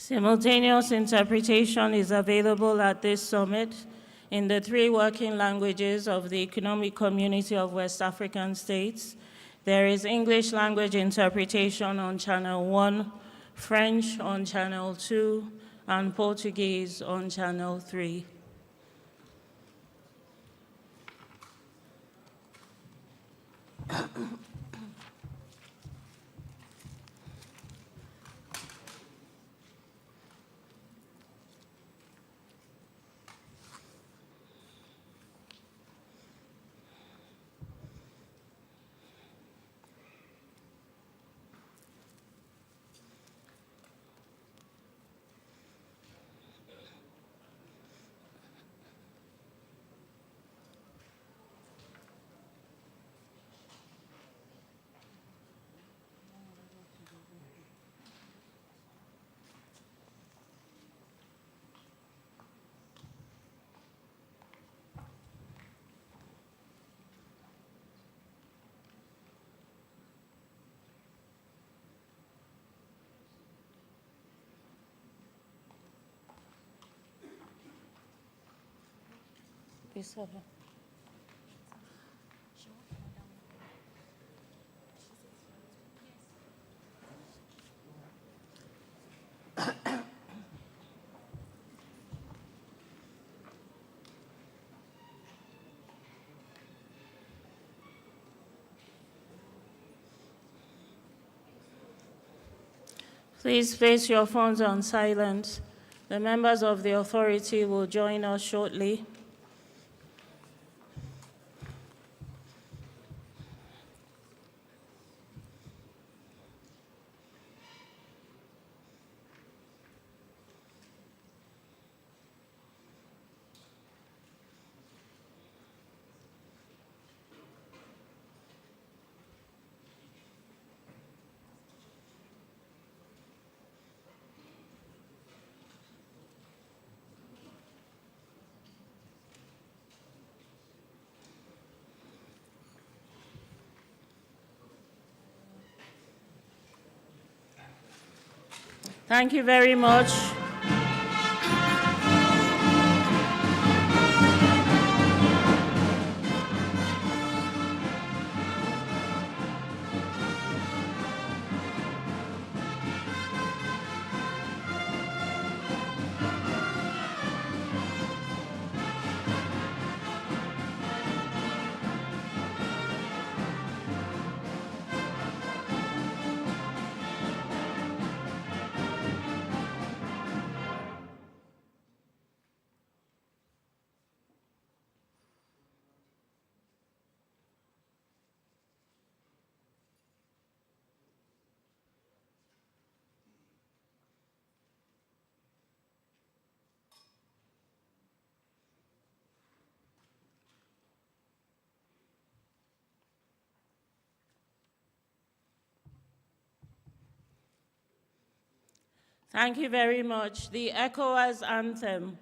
Simultaneous interpretation is available at this summit in the 3 working languages of the Economic Community of West African States. There is English language interpretation on Channel 1, French on Channel 2, and Portuguese on Channel 3. Please place your phones on silent. The members of the authority will join us shortly. Thank you very much. Thank you very much. The ECOWAS anthem.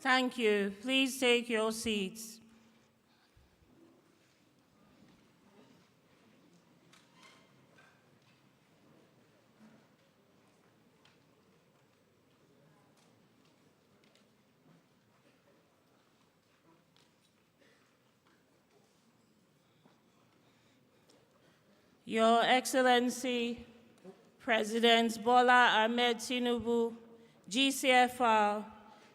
Thank you. Please take your seats. Your Excellency, President Bola Tinubu, GCFR,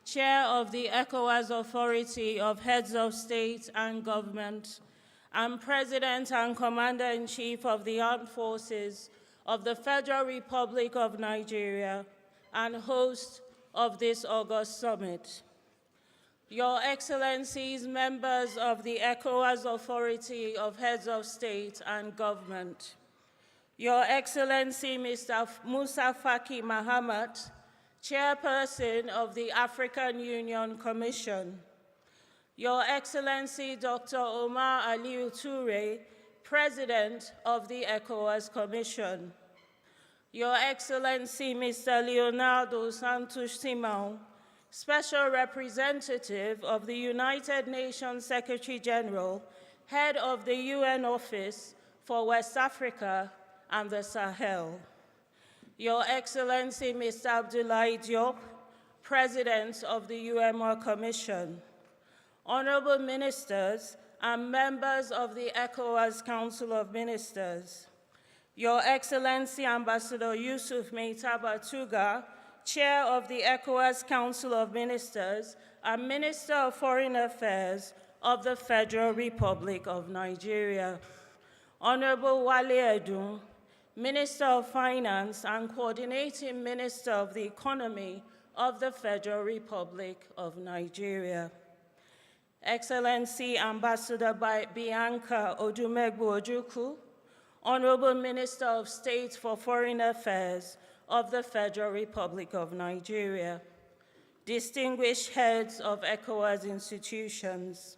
Chair of the ECOWAS Authority of Heads of State and Government, and President and Commander-in-Chief of the Armed Forces of the Federal Republic of Nigeria, and host of this August Summit. Your Excellencies, members of the ECOWAS Authority of Heads of State and Government, Your Excellency Mr. Musa Faki Mahamat, Chairperson of the African Union Commission, Your Excellency Dr. Omar Aliu Toure, President of the ECOWAS Commission, Your Excellency Mr. Leonardo Santos Simão, Special Representative of the United Nations Secretary-General, Head of the UN Office for West Africa and the Sahel. Your Excellency Mr. Abdoulaye Diop, President of the UMR Commission. Honorable Ministers and members of the ECOWAS Council of Ministers. Your Excellency Ambassador Yusuf Meitaba Tuga, Chair of the ECOWAS Council of Ministers and Minister of Foreign Affairs of the Federal Republic of Nigeria. Honorable Wale Edun, Minister of Finance and Coordinating Minister of the Economy of the Federal Republic of Nigeria. Excellency Ambassador Bianca Odumegwu Ojukwu, Honorable Minister of State for Foreign Affairs of the Federal Republic of Nigeria, distinguished heads of ECOWAS institutions,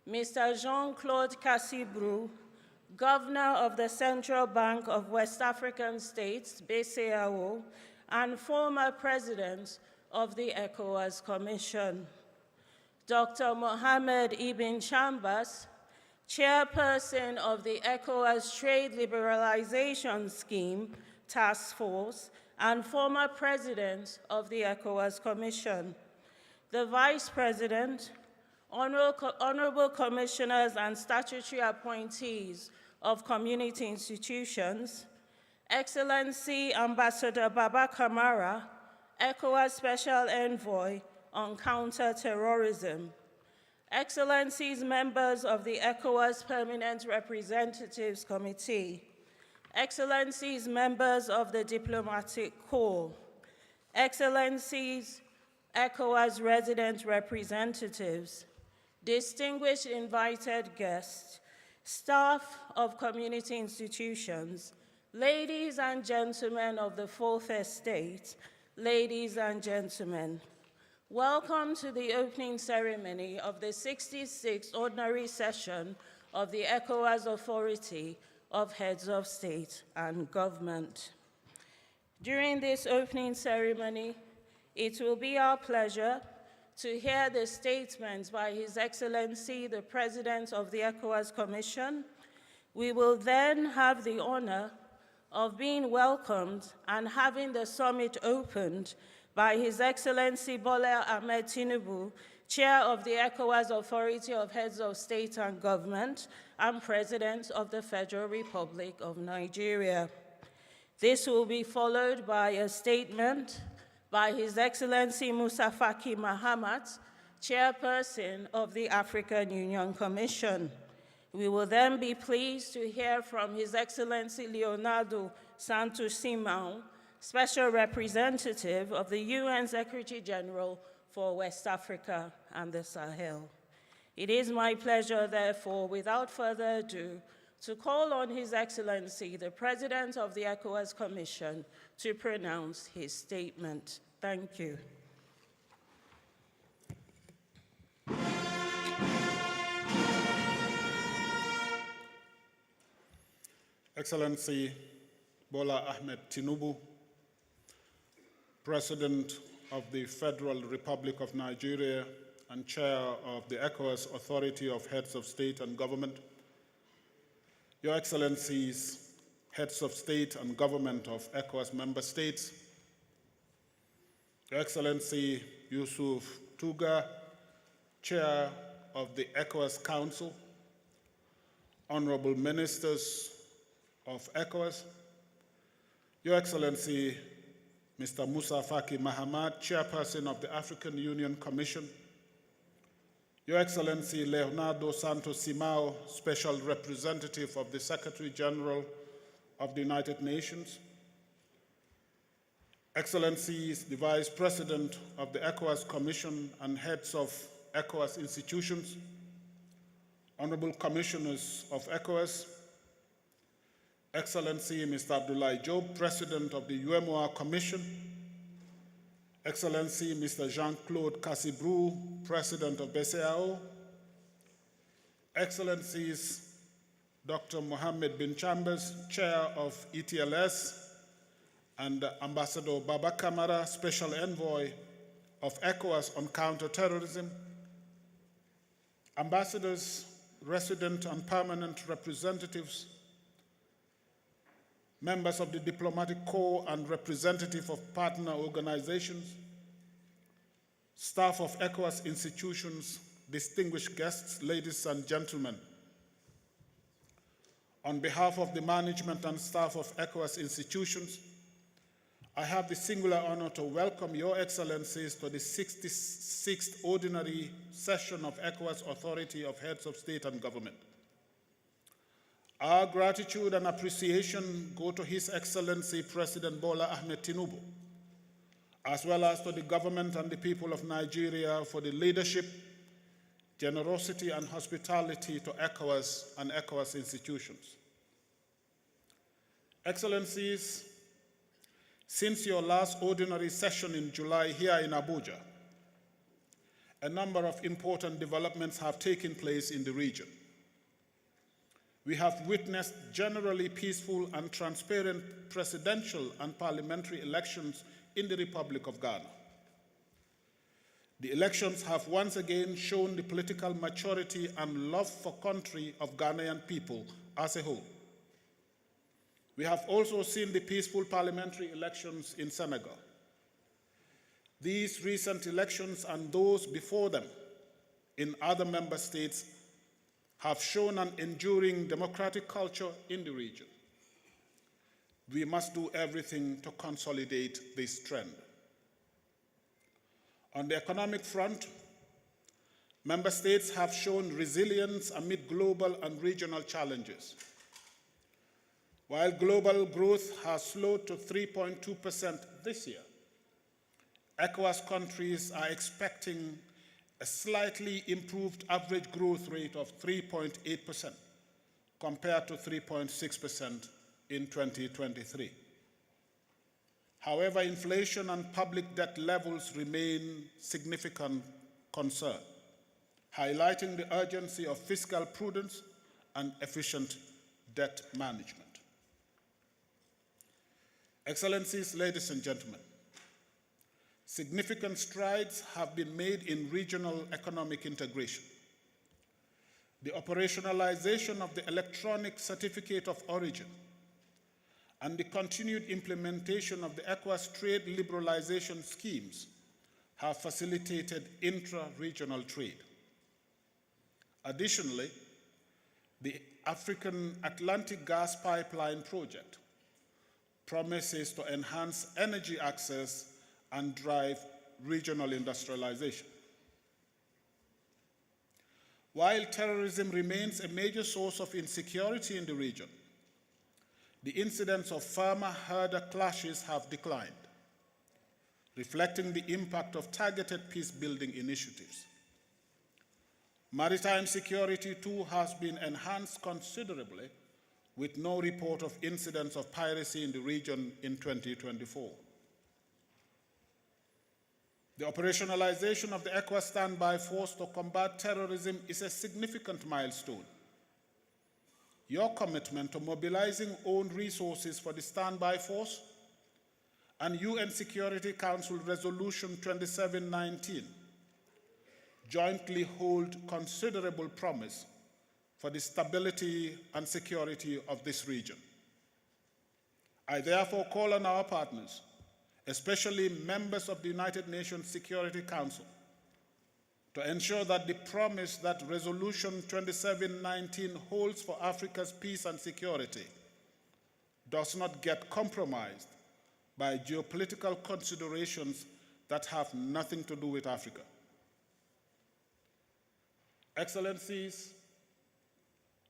Mr. Jean-Claude Cassibrou, Governor of the Central Bank of West African States, BCAO, and former President of the ECOWAS Commission, Dr. Mohamed Ibn Chambas, Chairperson of the ECOWAS Trade Liberalization Scheme Task Force, and former President of the ECOWAS Commission, the Vice President, Honorable Commissioners and Statutory Appointees of Community Institutions, Excellency Ambassador Baba Kamara, ECOWAS Special Envoy on Counter-Terrorism, Excellencies, members of the ECOWAS Permanent Representatives Committee, Excellencies, members of the Diplomatic Corps, Excellencies, ECOWAS resident representatives, distinguished invited guests, staff of community institutions, ladies and gentlemen of the Fourth Estate, ladies and gentlemen, welcome to the opening ceremony of the 66th Ordinary Session of the ECOWAS Authority of Heads of State and Government. During this opening ceremony, it will be our pleasure to hear the statements by His Excellency, the President of the ECOWAS Commission. We will then have the honor of being welcomed and having the summit opened by His Excellency Bola Ahmed Tinubu, Chair of the ECOWAS Authority of Heads of State and Government and President of the Federal Republic of Nigeria. This will be followed by a statement by His Excellency Musa Faki Mahamat, Chairperson of the African Union Commission. We will then be pleased to hear from His Excellency Leonardo Santos Simão, Special Representative of the UN Secretary-General for West Africa and the Sahel. It is my pleasure, therefore, without further ado, to call on His Excellency, the President of the ECOWAS Commission, to pronounce his statement. Thank you. Excellency Bola Ahmed Tinubu, President of the Federal Republic of Nigeria, and Chair of the ECOWAS Authority of Heads of State and Government, Your Excellencies, Heads of State and Government of ECOWAS member states, Your Excellency Yusuf Tuga, Chair of the ECOWAS Council, Honorable Ministers of ECOWAS, Your Excellency Mr. Musa Faki Mahamat, Chairperson of the African Union Commission, Your Excellency Leonardo Santos Simao, Special Representative of the Secretary General of the United Nations, Excellencies, the Vice President of the ECOWAS Commission and heads of ECOWAS institutions, Honorable Commissioners of ECOWAS, Excellency Mr. Abdoulaye Diop, President of the UMOA Commission, Excellency Mr. Jean-Claude Cassibrou, President of BCAO, Excellencies Dr. Mohammed bin Chambers, Chair of ETLS, and Ambassador Baba Kamara, Special Envoy of ECOWAS on Counterterrorism, ambassadors, resident and permanent representatives, members of the Diplomatic Corps and representative of partner organizations, staff of ECOWAS institutions, distinguished guests, ladies and gentlemen. On behalf of the management and staff of ECOWAS institutions, I have the singular honor to welcome Your Excellencies to the 66th Ordinary Session of ECOWAS Authority of Heads of State and Government. Our gratitude and appreciation go to His Excellency President Bola Ahmed Tinubu, as well as to the government and the people of Nigeria for the leadership, generosity, and hospitality to ECOWAS and ECOWAS institutions. Excellencies, since your last ordinary session in July here in Abuja, a number of important developments have taken place in the region. We have witnessed generally peaceful and transparent presidential and parliamentary elections in the Republic of Ghana. The elections have once again shown the political maturity and love for country of Ghanaian people as a whole. We have also seen the peaceful parliamentary elections in Senegal. These recent elections and those before them in other member states have shown an enduring democratic culture in the region. We must do everything to consolidate this trend. On the economic front, member states have shown resilience amid global and regional challenges. While global growth has slowed to 3.2% this year, ECOWAS countries are expecting a slightly improved average growth rate of 3.8% compared to 3.6% in 2023. However, inflation and public debt levels remain significant concern, highlighting the urgency of fiscal prudence and efficient debt management. Excellencies, ladies and gentlemen, significant strides have been made in regional economic integration. The operationalization of the electronic certificate of origin and the continued implementation of the ECOWAS trade liberalization schemes have facilitated intra-regional trade. Additionally, the African Atlantic Gas Pipeline project promises to enhance energy access and drive regional industrialization. While terrorism remains a major source of insecurity in the region, the incidents of farmer-herder clashes have declined, reflecting the impact of targeted peace-building initiatives. Maritime security, too, has been enhanced considerably, with no report of incidents of piracy in the region in 2024. The operationalization of the ECOWAS standby force to combat terrorism is a significant milestone. Your commitment to mobilizing own resources for the standby force and UN Security Council Resolution 2719 jointly hold considerable promise for the stability and security of this region. I therefore call on our partners, especially members of the United Nations Security Council, to ensure that the promise that Resolution 2719 holds for Africa's peace and security does not get compromised by geopolitical considerations that have nothing to do with Africa. Excellencies,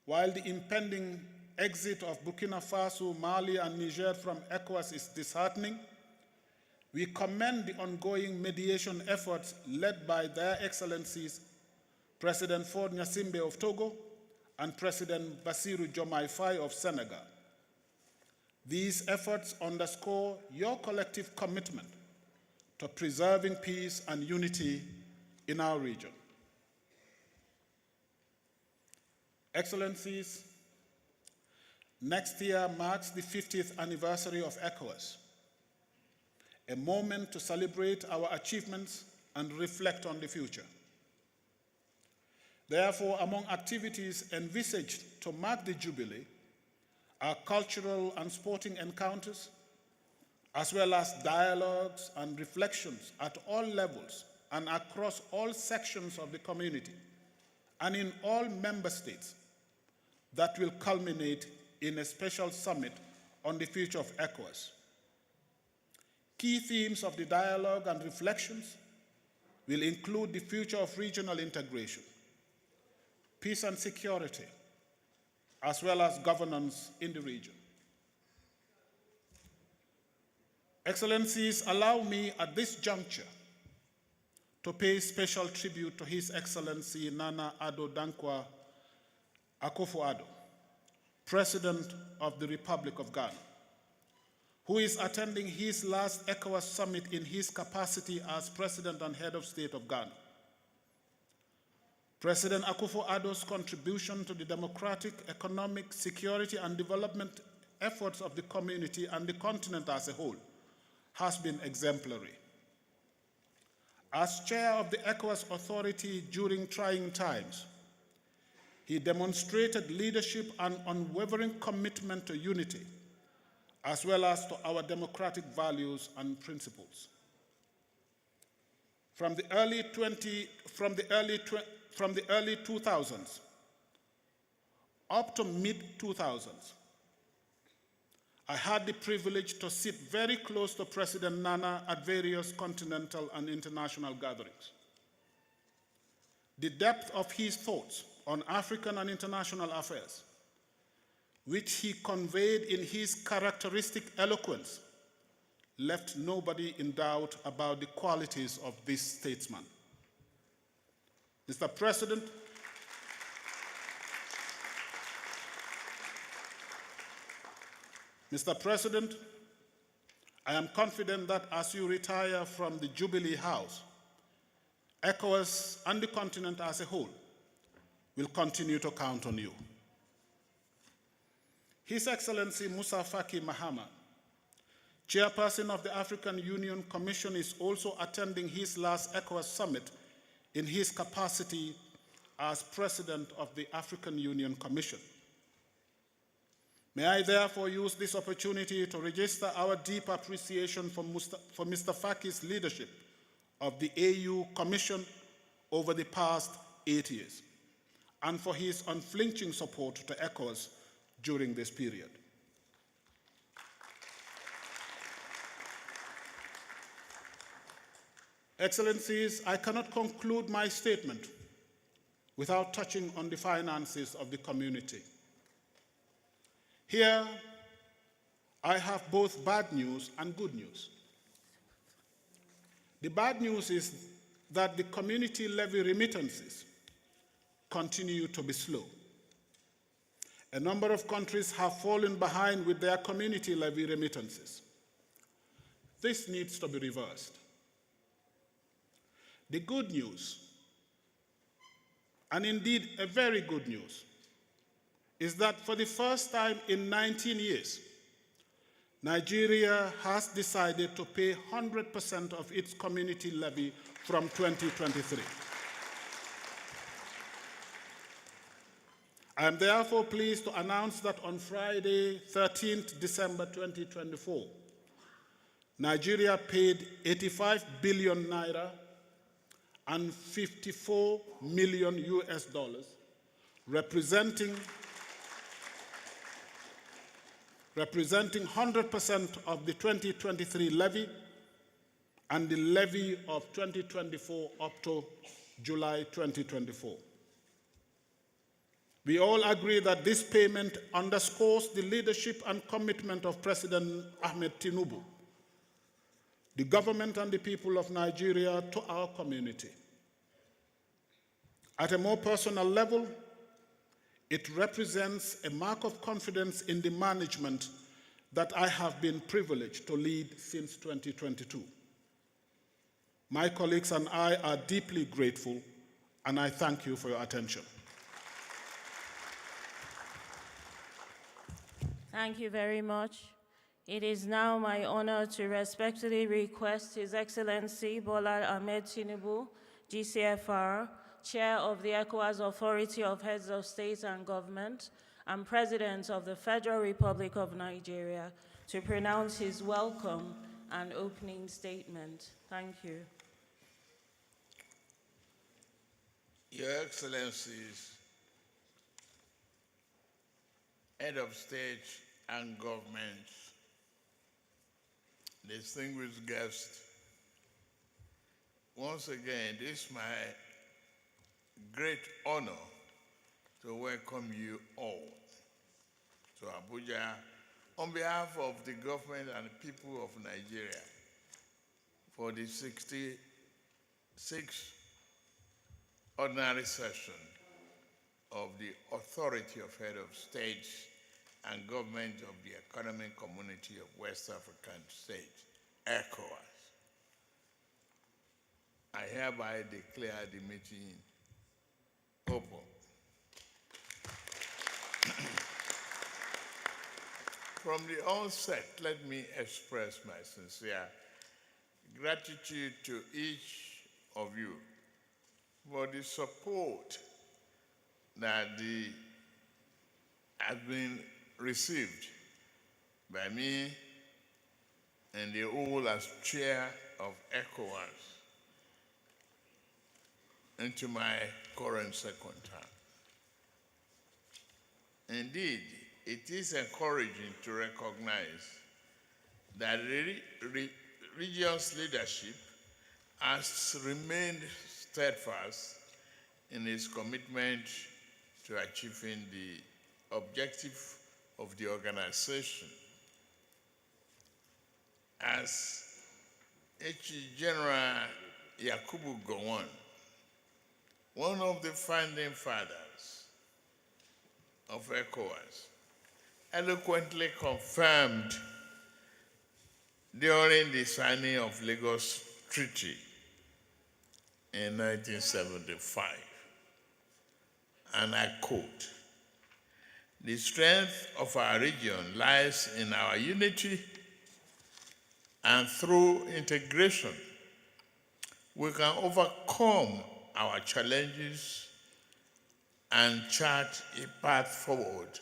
while the impending exit of Burkina Faso, Mali, and Niger from ECOWAS is disheartening, we commend the ongoing mediation efforts led by their Excellencies President Faure Gnassingbé of Togo and President Bassirou Diomaye Faye of Senegal. These efforts underscore your collective commitment to preserving peace and unity in our region. Excellencies, next year marks the 50th anniversary of ECOWAS, a moment to celebrate our achievements and reflect on the future. Therefore, among activities envisaged to mark the Jubilee are cultural and sporting encounters, as well as dialogues and reflections at all levels and across all sections of the community and in all member states that will culminate in a special summit on the future of ECOWAS. Key themes of the dialogue and reflections will include the future of regional integration, peace and security, as well as governance in the region. Excellencies, allow me at this juncture to pay special tribute to His Excellency Nana Addo Dankwa Akufo-Addo, President of the Republic of Ghana, who is attending his last ECOWAS summit in his capacity as President and Head of State of Ghana. President Akufo-Addo's contribution to the democratic, economic, security, and development efforts of the community and the continent as a whole has been exemplary. As chair of the ECOWAS Authority during trying times, he demonstrated leadership and unwavering commitment to unity, as well as to our democratic values and principles. From the early 2000s up to mid-2000s, I had the privilege to sit very close to President Nana at various continental and international gatherings. The depth of his thoughts on African and international affairs, which he conveyed in his characteristic eloquence, left nobody in doubt about the qualities of this statesman. Mr. President, I am confident that as you retire from the Jubilee House, ECOWAS and the continent as a whole will continue to count on you. His Excellency Musa Faki Mahamat, Chairperson of the African Union Commission, is also attending his last ECOWAS summit in his capacity as President of the African Union Commission. May I therefore use this opportunity to register our deep appreciation for Mr. Faki's leadership of the AU Commission over the past 8 years, and for his unflinching support to ECOWAS during this period. Excellencies, I cannot conclude my statement without touching on the finances of the community. Here, I have both bad news and good news. The bad news is that the community levy remittances continue to be slow. A number of countries have fallen behind with their community levy remittances. This needs to be reversed. The good news, and indeed a very good news, is that for the first time in 19 years, Nigeria has decided to pay 100% of its community levy from 2023. I am therefore pleased to announce that on Friday, 13th December 2024, Nigeria paid 85 billion naira and 54 million US dollars, representing 100% of the 2023 levy and the levy of 2024 up to July 2024. We all agree that this payment underscores the leadership and commitment of President Ahmed Tinubu, the government and the people of Nigeria to our community. At a more personal level, it represents a mark of confidence in the management that I have been privileged to lead since 2022. My colleagues and I are deeply grateful, and I thank you for your attention. Thank you very much. It is now my honor to respectfully request His Excellency Bola Ahmed Tinubu, GCFR, Chair of the ECOWAS Authority of Heads of State and Government and President of the Federal Republic of Nigeria, to pronounce his welcome and opening statement. Thank you. Your Excellencies, Head of State and Government, distinguished guests, once again, it is my great honor to welcome you all to Abuja on behalf of the government and the people of Nigeria for the 66th ordinary session of the Authority of Head of States and Government of the Economic Community of West African States, ECOWAS. I hereby declare the meeting open. From the onset, let me express my sincere gratitude to each of you for the support that has been received by me and the role as chair of ECOWAS into my current second term. Indeed, it is encouraging to recognize that region's leadership has remained steadfast in its commitment to achieving the objective of the organization. As H. General Yakubu Gowon, one of the founding fathers of ECOWAS, eloquently confirmed during the signing of Lagos Treaty in 1975, and I quote, "The strength of our region lies in our unity, and through integration, we can overcome our challenges and chart a path forward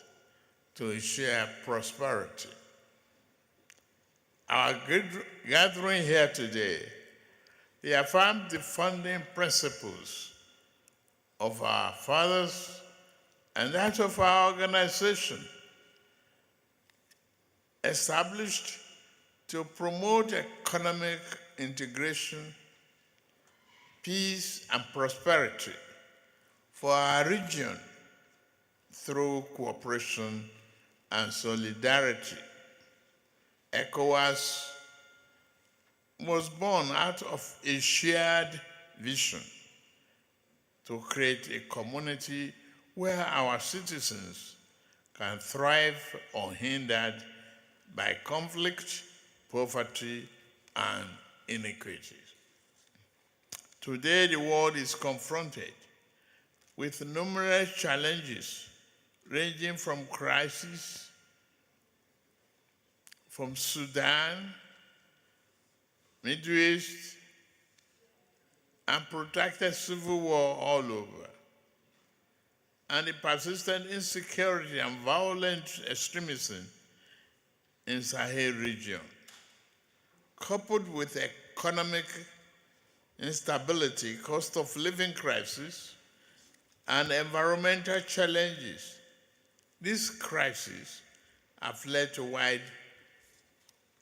to shared prosperity." Our gathering here today reaffirms the founding principles of our fathers and that of our organization, established to promote economic integration, peace, and prosperity for our region through cooperation and solidarity. ECOWAS was born out of a shared vision to create a community where our citizens can thrive unhindered by conflict, poverty, and inequities. Today, the world is confronted with numerous challenges ranging from crisis, from Sudan, Middle East, and protracted civil war all over. and the persistent insecurity and violent extremism in Sahel region, coupled with economic instability, cost of living crisis, and environmental challenges. These crises have led to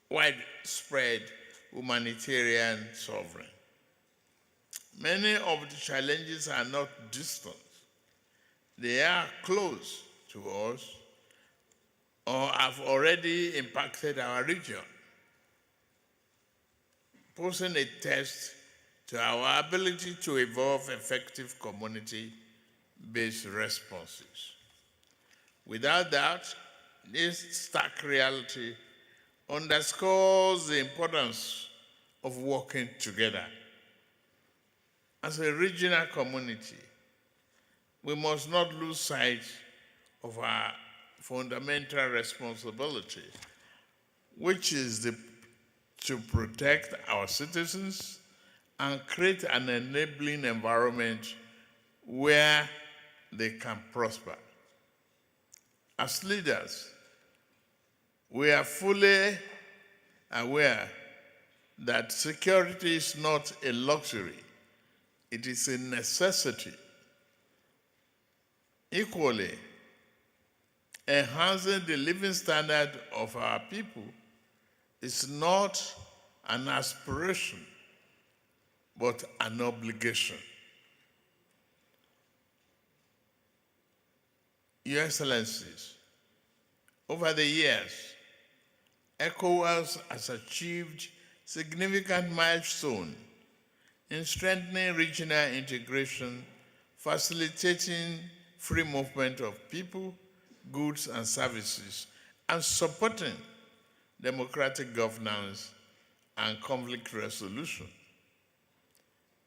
widespread humanitarian suffering. Many of the challenges are not distant. They are close to us or have already impacted our region, posing a test to our ability to evolve effective community-based responses. Without doubt, this stark reality underscores the importance of working together. As a regional community, we must not lose sight of our fundamental responsibility, which is to protect our citizens and create an enabling environment where they can prosper. As leaders, we are fully aware that security is not a luxury, it is a necessity. Equally, enhancing the living standard of our people is not an aspiration, but an obligation. Your Excellencies, over the years, ECOWAS has achieved significant milestones in strengthening regional integration, facilitating free movement of people, goods, and services, and supporting democratic governance and conflict resolution.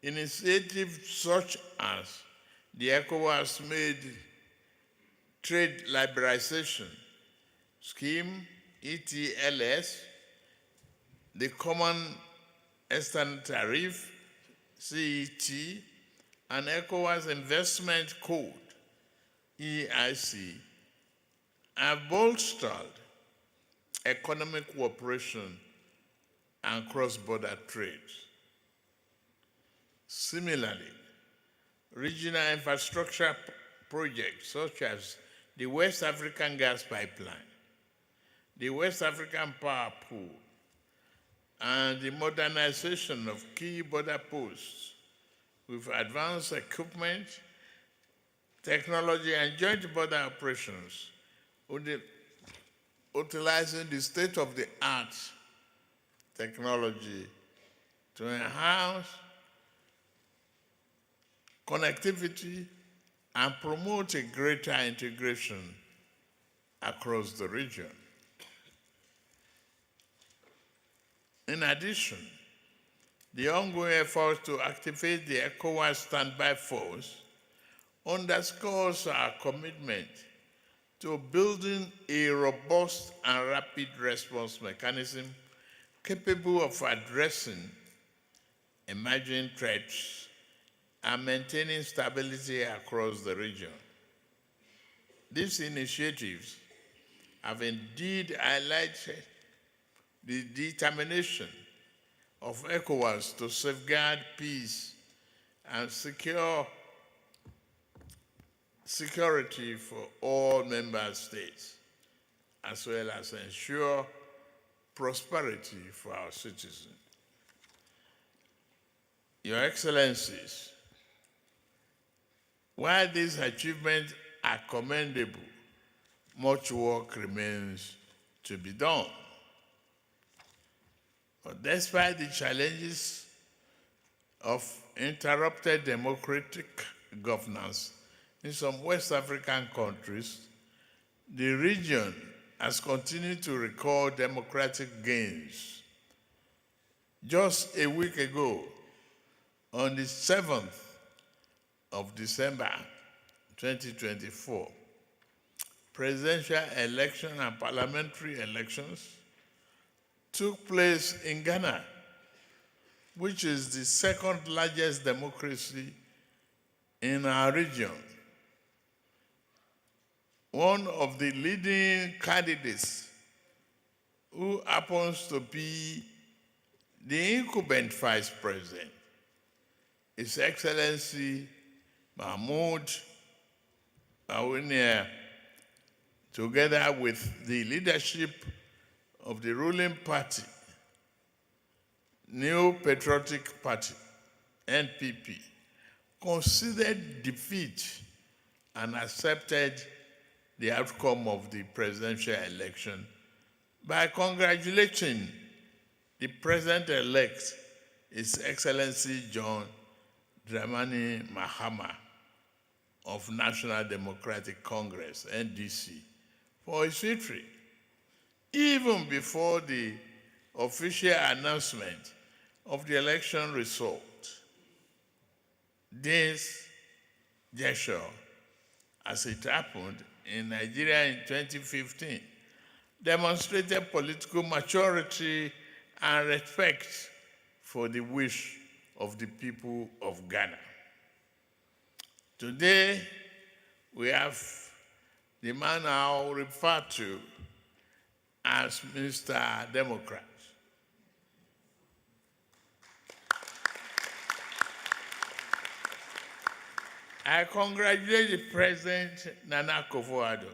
Initiatives such as the ECOWAS made trade liberalization scheme, ETLS, the Common External Tariff, CET, and ECOWAS Investment Code, EIC, have bolstered economic cooperation and cross-border trade. Similarly, regional infrastructure projects such as the West African Gas Pipeline, the West African Power Pool, and the modernization of key border posts with advanced equipment, technology, and joint border operations, utilizing the state-of-the-art technology to enhance connectivity and promote a greater integration across the region. In addition, the ongoing effort to activate the ECOWAS standby force underscores our commitment to building a robust and rapid response mechanism capable of addressing emerging threats and maintaining stability across the region. These initiatives have indeed highlighted the determination of ECOWAS to safeguard peace and security for all member states, as well as ensure prosperity for our citizens. Your Excellencies, while these achievements are commendable, much work remains to be done. But despite the challenges of interrupted democratic governance in some West African countries, the region has continued to record democratic gains. Just a week ago, on the 7th of December 2024, presidential election and parliamentary elections took place in Ghana, which is the second largest democracy in our region. one of the leading candidates who happens to be the incumbent vice president, His Excellency Mahmoud Awiniya, together with the leadership of the ruling party, New Patriotic Party, NPP, considered defeat and accepted the outcome of the presidential election by congratulating the president-elect, His Excellency John Dramani Mahama of National Democratic Congress, NDC, for his victory, even before the official announcement of the election result. This gesture, as it happened in Nigeria in 2015, demonstrated political maturity and respect for the wish of the people of Ghana. Today, we have the man now referred to as Mr. Democrat. I congratulate the President Nana Akufo-Addo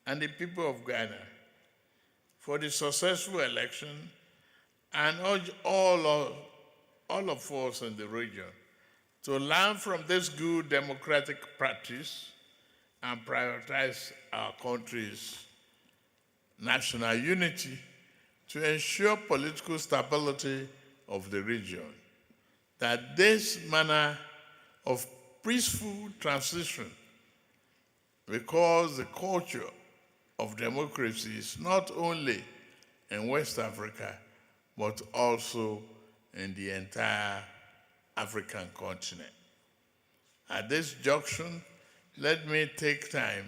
and the people of Ghana for the successful election and urge all of us in the region to learn from this good democratic practice and prioritize our country's national unity to ensure political stability of the region. That this manner of peaceful transition, because the culture of democracy is not only in West Africa, but also in the entire African continent. At this junction, let me take time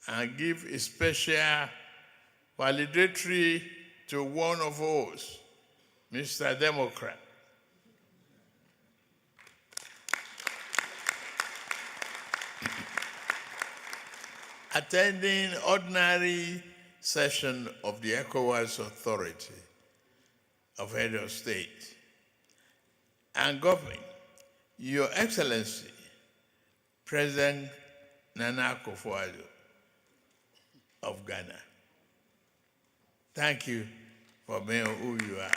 and give a special validatory to one of us, Mr. Democrat. Attending ordinary session of the ECOWAS Authority of Head of State and Government, Your Excellency, President Nana Akufo-Addo of Ghana. Thank you for being who you are.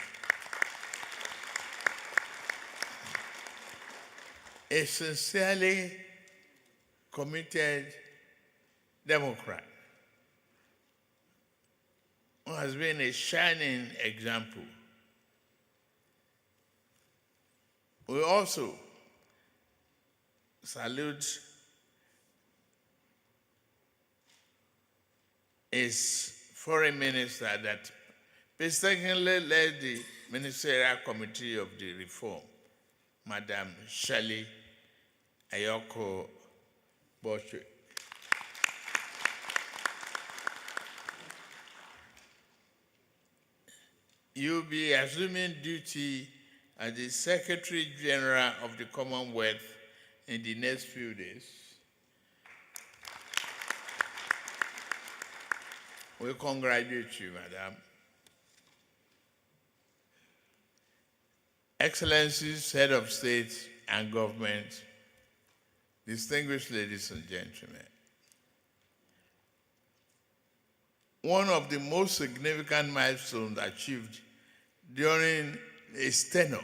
A sincerely committed Democrat who has been a shining example. We also salute his foreign minister that painstakingly led the Ministerial Committee of the Reform, Madam Shirley Ayoko Boche. You'll be assuming duty as the Secretary General of the Commonwealth in the next few days. We congratulate you, Madam. Excellencies, Head of State and Government, distinguished ladies and gentlemen, one of the most significant milestones achieved during his tenure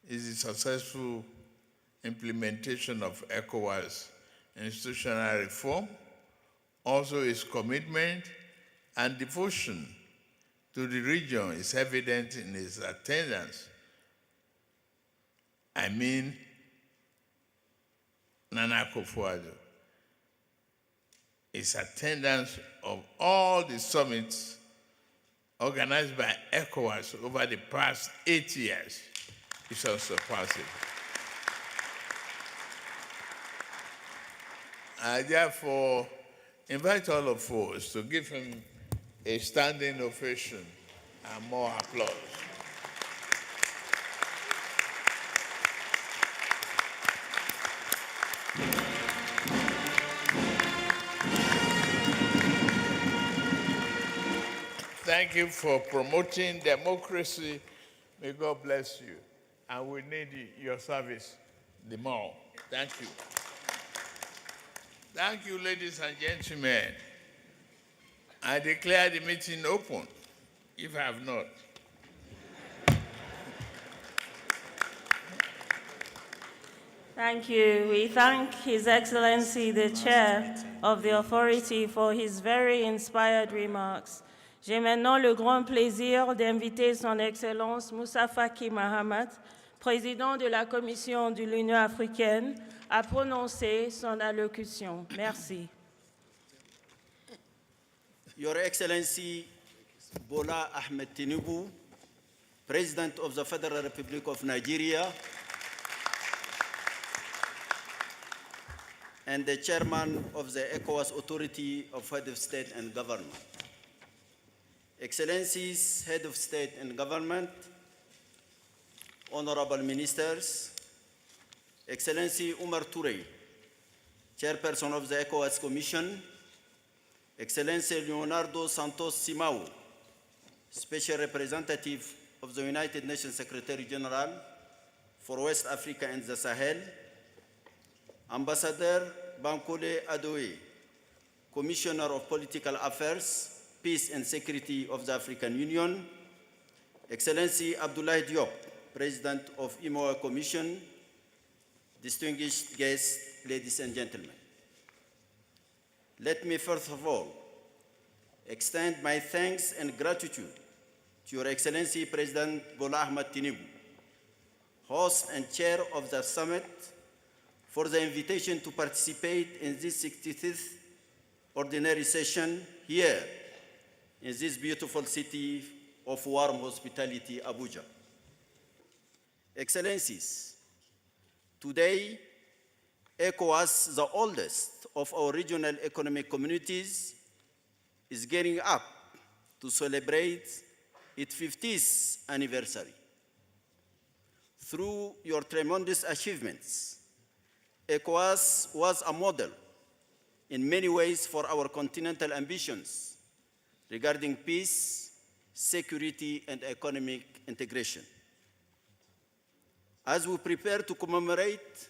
is the successful implementation of ECOWAS institutional reform. Also, his commitment and devotion to the region is evident in his attendance. I mean, Nana Akufo-Addo, his attendance of all the summits organized by ECOWAS over the past 8 years is unsurpassable. I therefore invite all of us to give him a standing ovation and more applause. Thank you for promoting democracy. May God bless you. And we need your service the more. Thank you. Thank you, ladies and gentlemen. I declare the meeting open, if I have not. Thank you. We thank His Excellency, the Chair of the Authority, for his very inspired remarks. J'ai maintenant le grand plaisir d'inviter Son Excellence Moussa Faki Mahamat, Président de la Commission de l'Union africaine, à prononcer son allocution. Merci. Your Excellency Bola Ahmed Tinubu, President of the Federal Republic of Nigeria, and the Chairman of the ECOWAS Authority of Head of State and Government. Excellencies, Head of State and Government, Honorable Ministers, Excellency Umar Touré, Chairperson of the ECOWAS Commission, Excellency Leonardo Santos Simao, Special Representative of the United Nations Secretary General for West Africa and the Sahel, Ambassador Bankole Adoe, Commissioner of Political Affairs, Peace and Security of the African Union, Excellency Abdoulaye Diop, President of IMOA Commission, distinguished guests, ladies and gentlemen. Let me first of all extend my thanks and gratitude to Your Excellency President Bola Ahmed Tinubu, host and chair of the summit, for the invitation to participate in this 65th ordinary session here in this beautiful city of warm hospitality, Abuja. Excellencies, today, ECOWAS, the oldest of our regional economic communities, is gearing up to celebrate its 50th anniversary. Through your tremendous achievements, ECOWAS was a model in many ways for our continental ambitions regarding peace, security, and economic integration. As we prepare to commemorate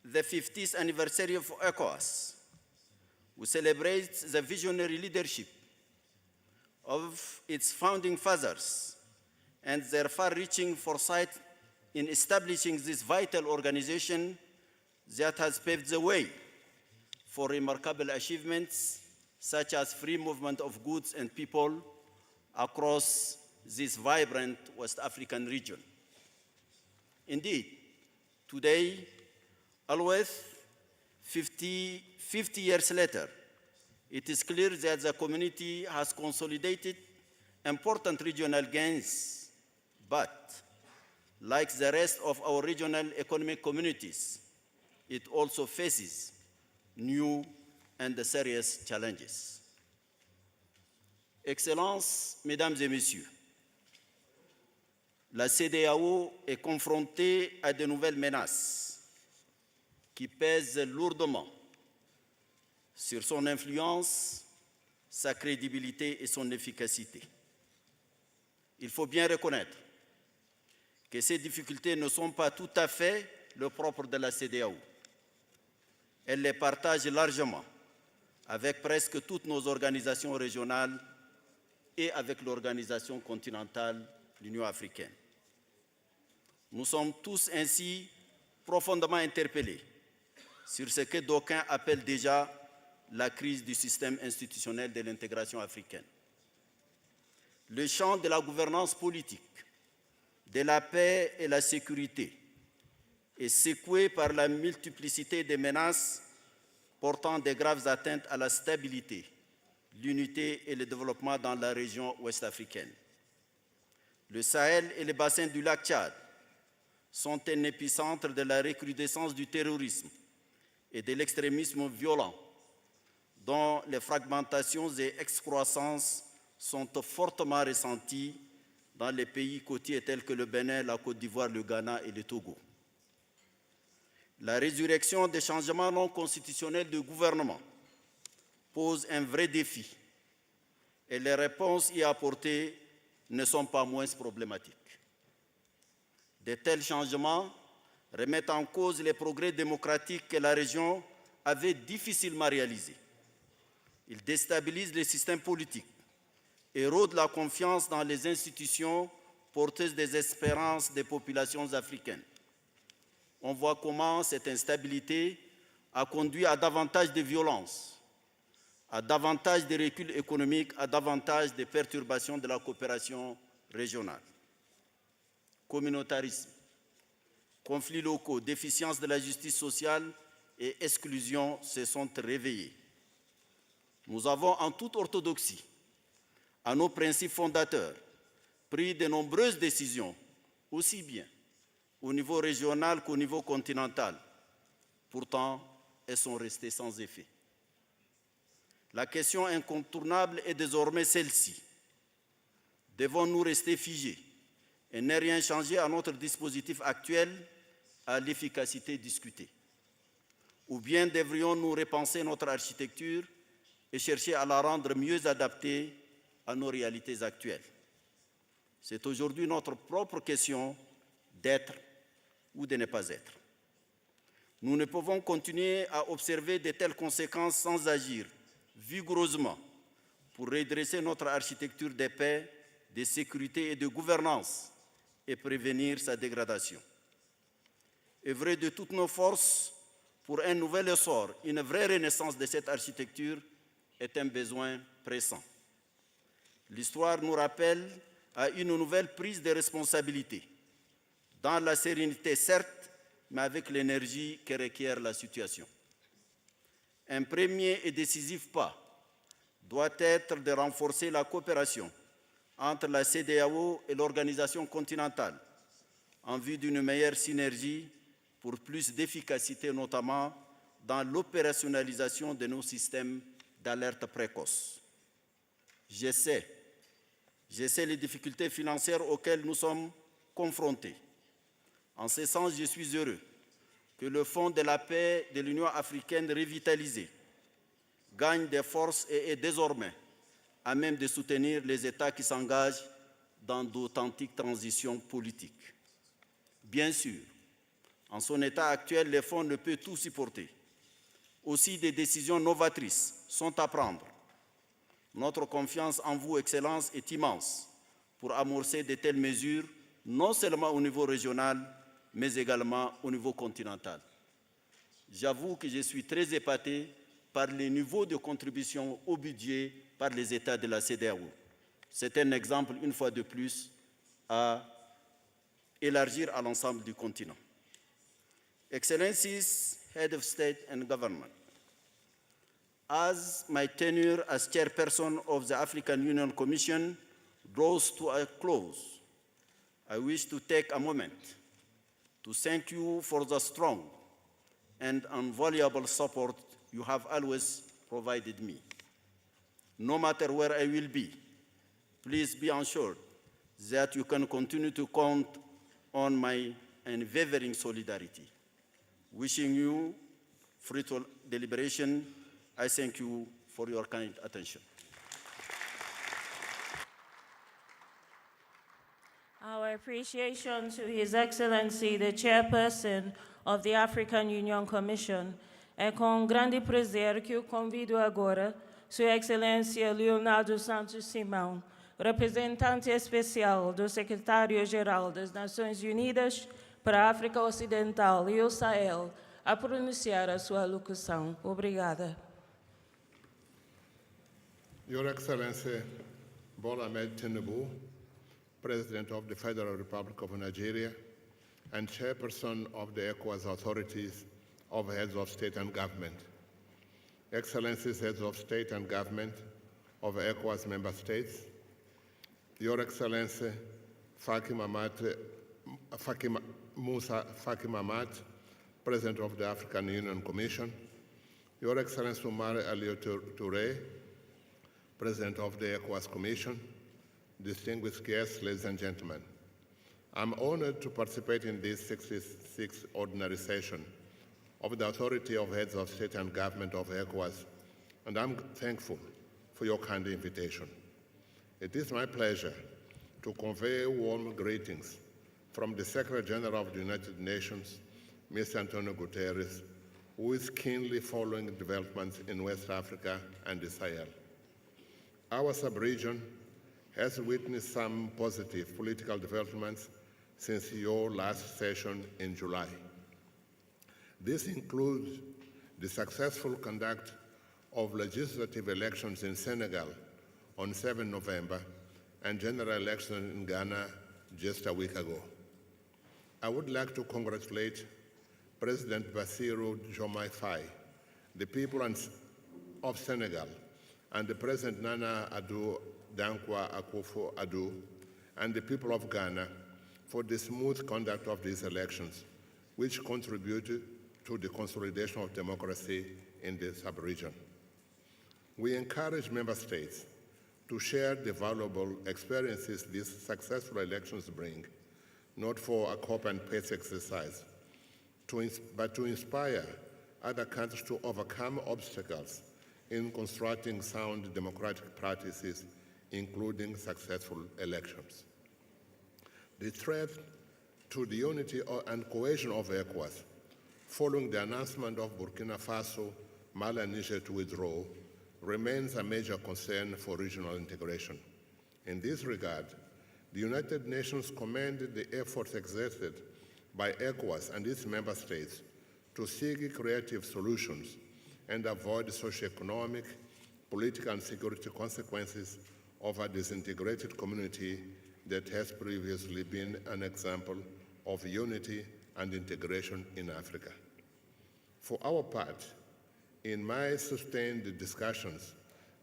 the 50th anniversary of ECOWAS, we celebrate the visionary leadership of its founding fathers and their far-reaching foresight in establishing this vital organization that has paved the way for remarkable achievements such as free movement of goods and people across this vibrant West African region. Indeed, today, almost 50 years later, it is clear that the community has consolidated important regional gains, but like the rest of our regional economic communities, it also faces new and serious challenges. Excellences, Mesdames et Messieurs, la CEDEAO est confrontée à de nouvelles menaces qui pèsent lourdement sur son influence, sa crédibilité et son efficacité. Il faut bien reconnaître que ces difficultés ne sont pas tout à fait le propre de la CEDEAO. Elle les partage largement avec presque toutes nos organisations régionales et avec l'organisation continentale, l'Union africaine. Nous sommes tous ainsi profondément interpellés sur ce que d'aucuns appellent déjà la crise du système institutionnel de l'intégration africaine. Le champ de la gouvernance politique, de la paix et la sécurité est secoué par la multiplicité des menaces portant de graves atteintes à la stabilité, l'unité et le développement dans la région ouest-africaine. Le Sahel et le bassin du lac Tchad sont un épicentre de la recrudescence du terrorisme et de l'extrémisme violent, dont les fragmentations et excroissances sont fortement ressenties dans les pays côtiers tels que le Bénin, la Côte d'Ivoire, le Ghana et le Togo. La résurrection des changements non constitutionnels de gouvernement pose un vrai défi et les réponses y apportées ne sont pas moins problématiques. De tels changements remettent en cause les progrès démocratiques que la région avait difficilement réalisés. Ils déstabilisent les systèmes politiques, érodent la confiance dans les institutions porteuses des espérances des populations africaines. On voit comment cette instabilité a conduit à davantage de violence, à davantage de recul économique, à davantage de perturbations de la coopération régionale. Communautarisme, conflits locaux, déficience de la justice sociale et exclusion se sont réveillés. Nous avons en toute orthodoxie, à nos principes fondateurs, pris de nombreuses décisions, aussi bien au niveau régional qu'au niveau continental. Pourtant, elles sont restées sans effet. La question incontournable est désormais celle-ci. Devons-nous rester figés et ne rien changer à notre dispositif actuel, à l'efficacité discutée? Ou bien devrions-nous repenser notre architecture et chercher à la rendre mieux adaptée à nos réalités actuelles? C'est aujourd'hui notre propre question d'être ou de ne pas être. Nous ne pouvons continuer à observer de telles conséquences sans agir vigoureusement pour redresser notre architecture de paix, de sécurité et de gouvernance et prévenir sa dégradation. Œuvrer de toutes nos forces pour un nouvel essor, une vraie renaissance de cette architecture est un besoin pressant. L'histoire nous rappelle à une nouvelle prise de responsabilité, dans la sérénité certes, mais avec l'énergie que requiert la situation. Un premier et décisif pas doit être de renforcer la coopération entre la CEDEAO et l'organisation continentale en vue d'une meilleure synergie pour plus d'efficacité, notamment dans l'opérationnalisation de nos systèmes d'alerte précoce. Je sais les difficultés financières auxquelles nous sommes confrontés. En ce sens, je suis heureux que le Fonds de la paix de l'Union africaine revitalisé gagne des forces et est désormais à même de soutenir les États qui s'engagent dans d'authentiques transitions politiques. Bien sûr, en son état actuel, le Fonds ne peut tout supporter. Aussi, des décisions novatrices sont à prendre. Notre confiance en vous, Excellences, est immense pour amorcer de telles mesures, non seulement au niveau régional, mais également au niveau continental. J'avoue que je suis très épaté par les niveaux de contribution au budget par les États de la CEDEAO. C'est un exemple, une fois de plus, à élargir à l'ensemble du continent. Excellencies, Head of State and Government, as my tenure as chairperson of the African Union Commission draws to a close, I wish to take a moment to thank you for the strong and invaluable support you have always provided me. No matter where I will be, please be assured that you can continue to count on my unwavering solidarity. Wishing you fruitful deliberation, I thank you for your kind attention. Our appreciation to His Excellency, the Chairperson of the African Union Commission. É com grande prazer que eu convido agora Sua Excelência Leonardo Santos Simão, representante especial do Secretário-Geral das Nações Unidas para a África Ocidental e o Sahel, a pronunciar a sua locução. Obrigada. Your Excellency Bola Tinubu, President of the Federal Republic of Nigeria and Chairperson of the ECOWAS authorities of Heads of State and Government, Excellencies, Heads of State and Government of ECOWAS member states, Your Excellency Musa Faki Mahamat, President of the African Union Commission, Your Excellency Umar Aliou Touré, President of the ECOWAS Commission, distinguished guests, ladies and gentlemen. I'm honored to participate in this 66th ordinary session of the Authority of Heads of State and Government of ECOWAS, and I'm thankful for your kind invitation. It is my pleasure to convey warm greetings from the Secretary General of the United Nations, Mr. Antonio Guterres, who is keenly following developments in West Africa and the Sahel. Our sub-region has witnessed some positive political developments since your last session in July. This includes the successful conduct of legislative elections in Senegal on 7 November and general elections in Ghana just a week ago. I would like to congratulate President Bassirou Diomaye Faye, the people of Senegal, and the President Nana Addo Dankwa Akufo-Addo, and the people of Ghana for the smooth conduct of these elections, which contributed to the consolidation of democracy in the sub-region. We encourage member states to share the valuable experiences these successful elections bring, not for a copy and paste exercise, but to inspire other countries to overcome obstacles in constructing sound democratic practices, including successful elections. The threat to the unity and cohesion of ECOWAS, following the announcement of Burkina Faso, Mali, and Niger to withdraw, remains a major concern for regional integration. In this regard, the United Nations commended the efforts exerted by ECOWAS and its member states to seek creative solutions and avoid socioeconomic, political, and security consequences of a disintegrated community that has previously been an example of unity and integration in Africa. For our part, in my sustained discussions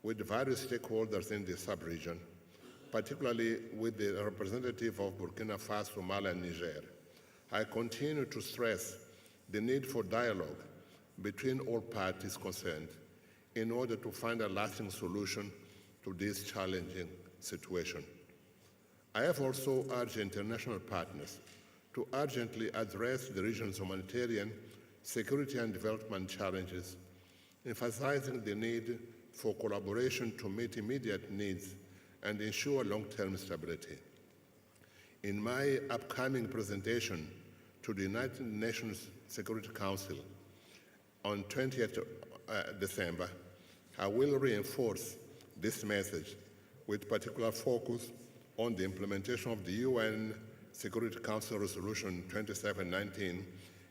with various stakeholders in the sub-region, particularly with the representative of Burkina Faso, Mali, and Niger, I continue to stress the need for dialogue between all parties concerned in order to find a lasting solution to this challenging situation. I have also urged international partners to urgently address the region's humanitarian, security, and development challenges, emphasizing the need for collaboration to meet immediate needs and ensure long-term stability. In my upcoming presentation to the United Nations Security Council on 20th December, I will reinforce this message with particular focus on the implementation of the UN Security Council Resolution 2719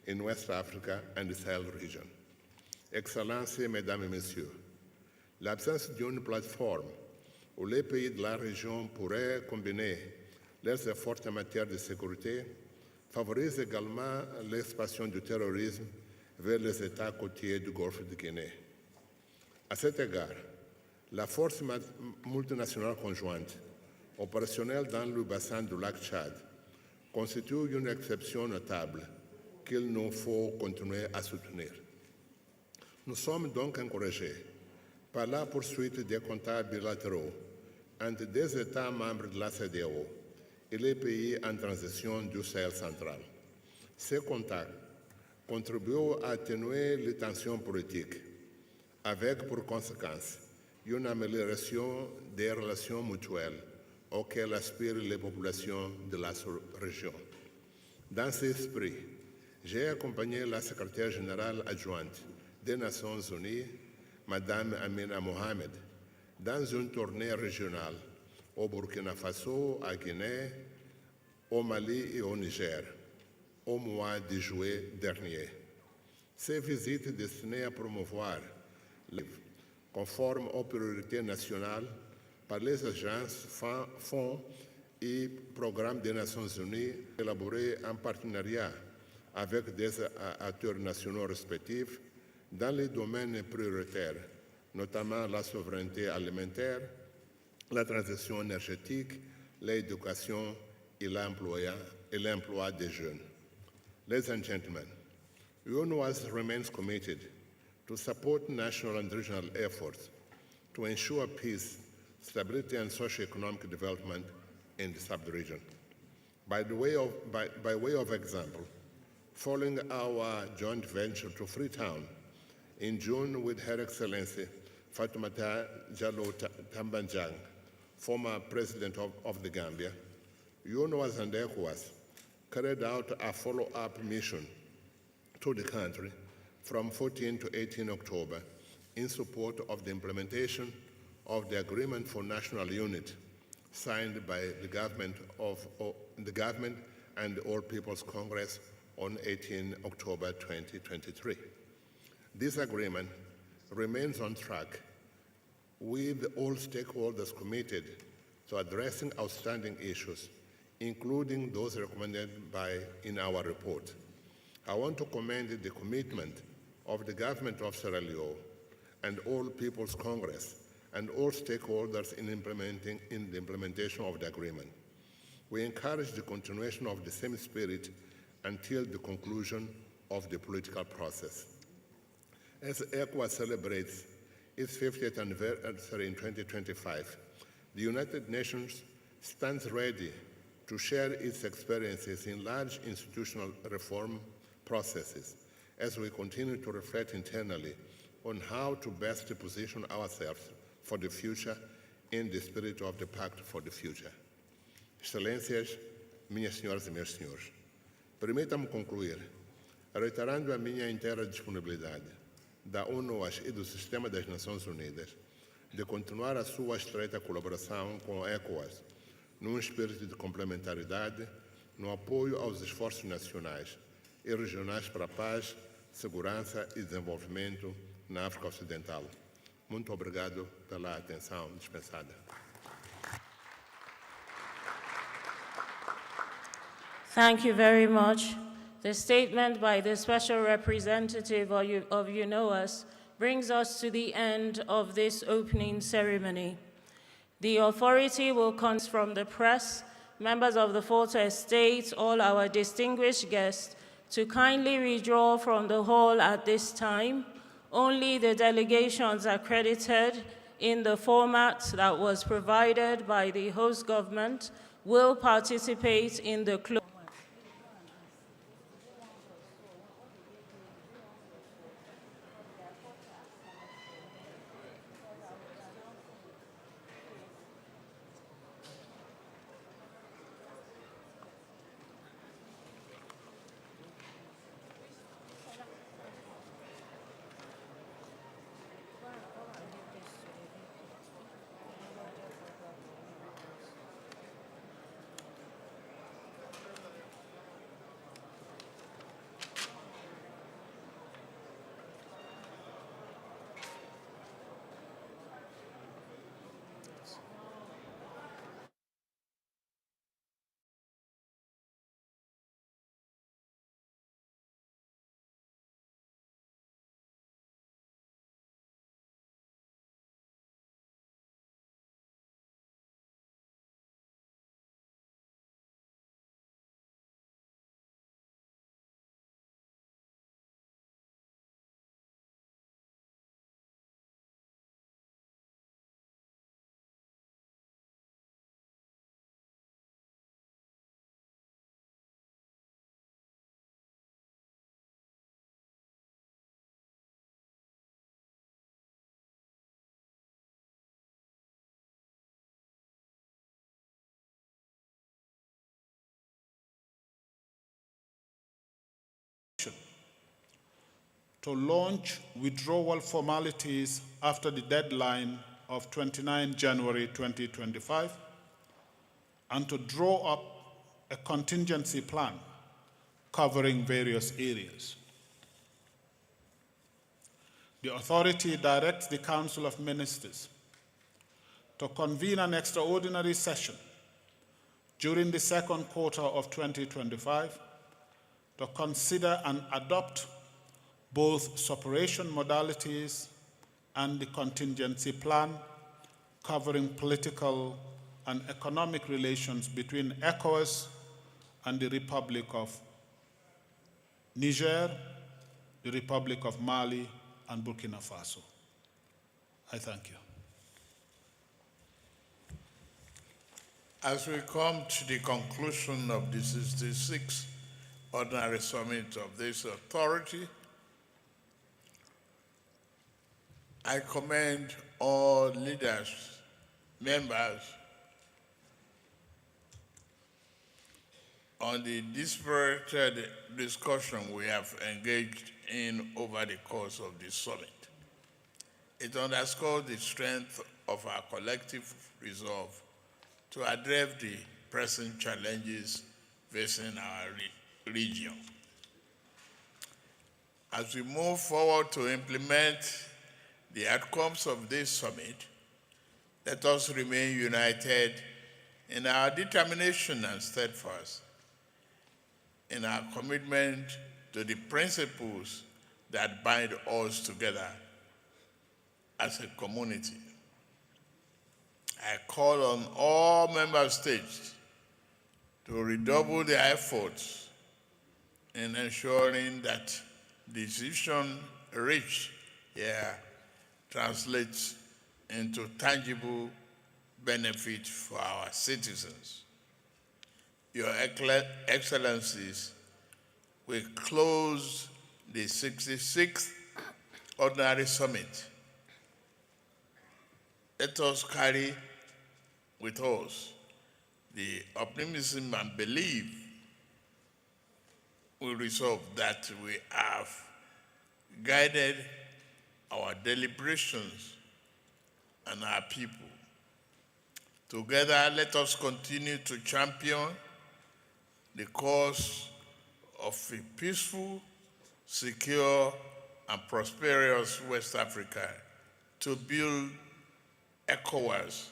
in West Africa and the Sahel region. Excellences, Mesdames et Messieurs, l'absence d'une plateforme où les pays de la région pourraient combiner leurs efforts en matière de sécurité favorise également l'expansion du terrorisme vers les États côtiers du Golfe de Guinée. À cet égard, la force multinationale conjointe opérationnelle dans le bassin du lac Tchad constitue une exception notable qu'il nous faut continuer à soutenir. Nous sommes donc encouragés par la poursuite des contacts bilatéraux entre des États membres de la CEDEAO et les pays en transition du Sahel central. Ces contacts contribuent à atténuer les tensions politiques, avec pour conséquence une amélioration des relations mutuelles auxquelles aspirent les populations de la région. Dans cet esprit, j'ai accompagné la secrétaire générale adjointe des Nations Unies, Mme Amina Mohamed, dans une tournée régionale au Burkina Faso, à Guinée, au Mali et au Niger, au mois de juillet dernier. Ces visites destinées à promouvoir les conformes aux priorités nationales par les agences, fonds et programmes des Nations Unies élaborés en partenariat avec des acteurs nationaux respectifs dans les domaines prioritaires, notamment la souveraineté alimentaire, la transition énergétique, l'éducation et l'emploi des jeunes. Ladies and gentlemen, UNOWAS remains committed to support national and regional efforts to ensure peace, stability, and socio-economic development in the sub-region. By way of example, following our joint venture to Freetown in June with Her Excellency Fatoumata Jallow Tambanjang, former president of the Gambia, UNOWAS and ECOWAS carried out a follow-up mission to the country from 14 to 18 October in support of the implementation of the Agreement for National Unity signed by the government and the All People's Congress on 18 October 2023. This agreement remains on track with all stakeholders committed to addressing outstanding issues, including those recommended in our report. I want to commend the commitment of the government of Sierra Leone and All People's Congress and all stakeholders in the implementation of the agreement. We encourage the continuation of the same spirit until the conclusion of the political process. As ECOWAS celebrates its 50th anniversary in 2025, the United Nations stands ready to share its experiences in large institutional reform processes as we continue to reflect internally on how to best position ourselves for the future in the spirit of the Pact for the Future. Excelências, minhas senhoras e meus senhores, permitam-me concluir reiterando a minha inteira disponibilidade da UNOWAS e do Sistema das Nações Unidas de continuar a sua estreita colaboração com a ECOWAS num espírito de complementaridade no apoio aos esforços nacionais e regionais para a paz, segurança e desenvolvimento na África Ocidental. Muito obrigado pela atenção dispensada. Thank you very much. The statement by the Special Representative of UNOWAS brings us to the end of this opening ceremony. The authority will consist from the press, members of the Fourth Estate, all our distinguished guests, to kindly withdraw from the hall at this time. Only the delegations accredited in the format that was provided by the host government will participate in the closing. To launch withdrawal formalities after the deadline of 29 January 2025 and to draw up a contingency plan covering various areas. The authority directs the Council of Ministers to convene an extraordinary session during the second quarter of 2025 to consider and adopt both separation modalities and the contingency plan covering political and economic relations between ECOWAS and the Republic of Niger, the Republic of Mali, and Burkina Faso. I thank you. As we come to the conclusion of the 66th Ordinary Summit of this authority, I commend all leaders, members, on the disparate discussion we have engaged in over the course of this summit. It underscores the strength of our collective resolve to address the pressing challenges facing our region. As we move forward to implement the outcomes of this summit, let us remain united in our determination and steadfast in our commitment to the principles that bind us together as a community. I call on all member states to redouble their efforts in ensuring that decision reached here translates into tangible benefit for our citizens. Your Excellencies, we close the 66th Ordinary Summit. Let us carry with us the optimism and belief we resolve that we have guided our deliberations and our people. Together, let us continue to champion the cause of a peaceful, secure, and prosperous West Africa to build ECOWAS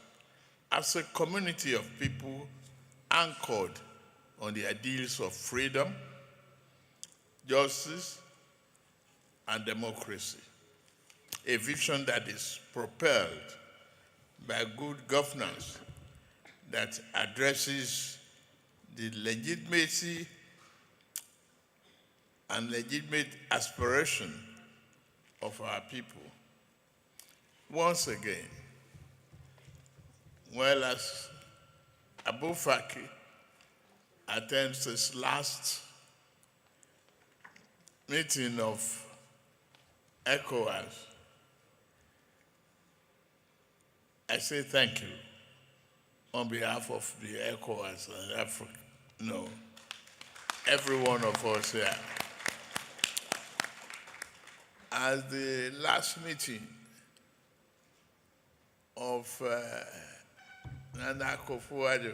as a community of people anchored on the ideals of freedom, justice, and democracy. A vision that is propelled by good governance that addresses the legitimacy and legitimate aspiration of our people. Once again, well, as Abu Faki attends his last meeting of ECOWAS, I say thank you on behalf of the ECOWAS and Africa. No, every one of us here. As the last meeting of Nana Akufo-Addo,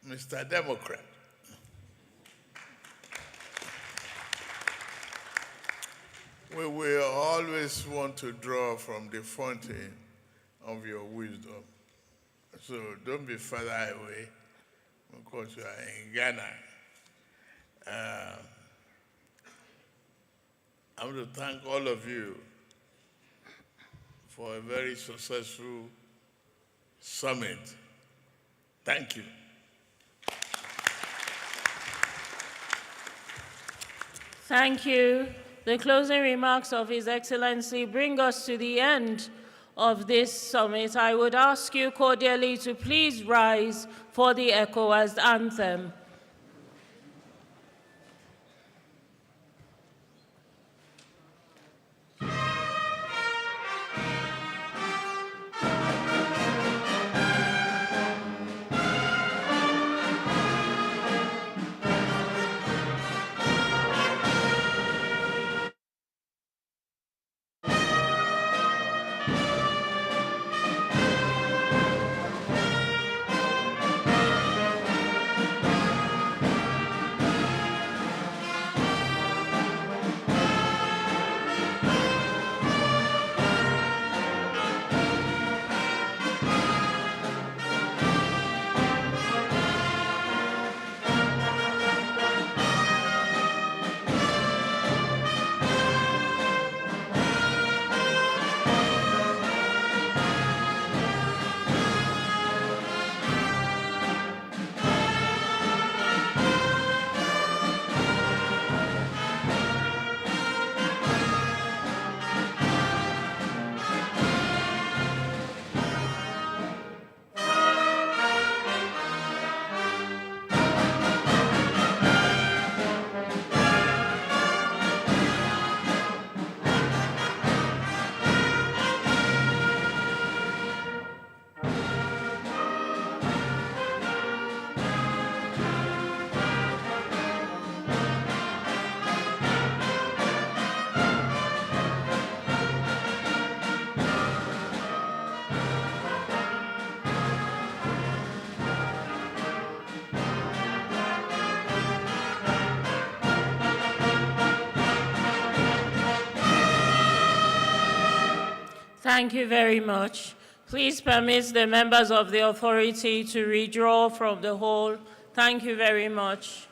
Mr. Democrat, we will always want to draw from the fountain of your wisdom. So don't be further away because you are in Ghana. I want to thank all of you for a very successful summit. Thank you. Thank you. The closing remarks of His Excellency bring us to the end of this summit. I would ask you cordially to please rise for the ECOWAS anthem. Thank you very much. Please permit the members of the authority to withdraw from the hall. Thank you very much.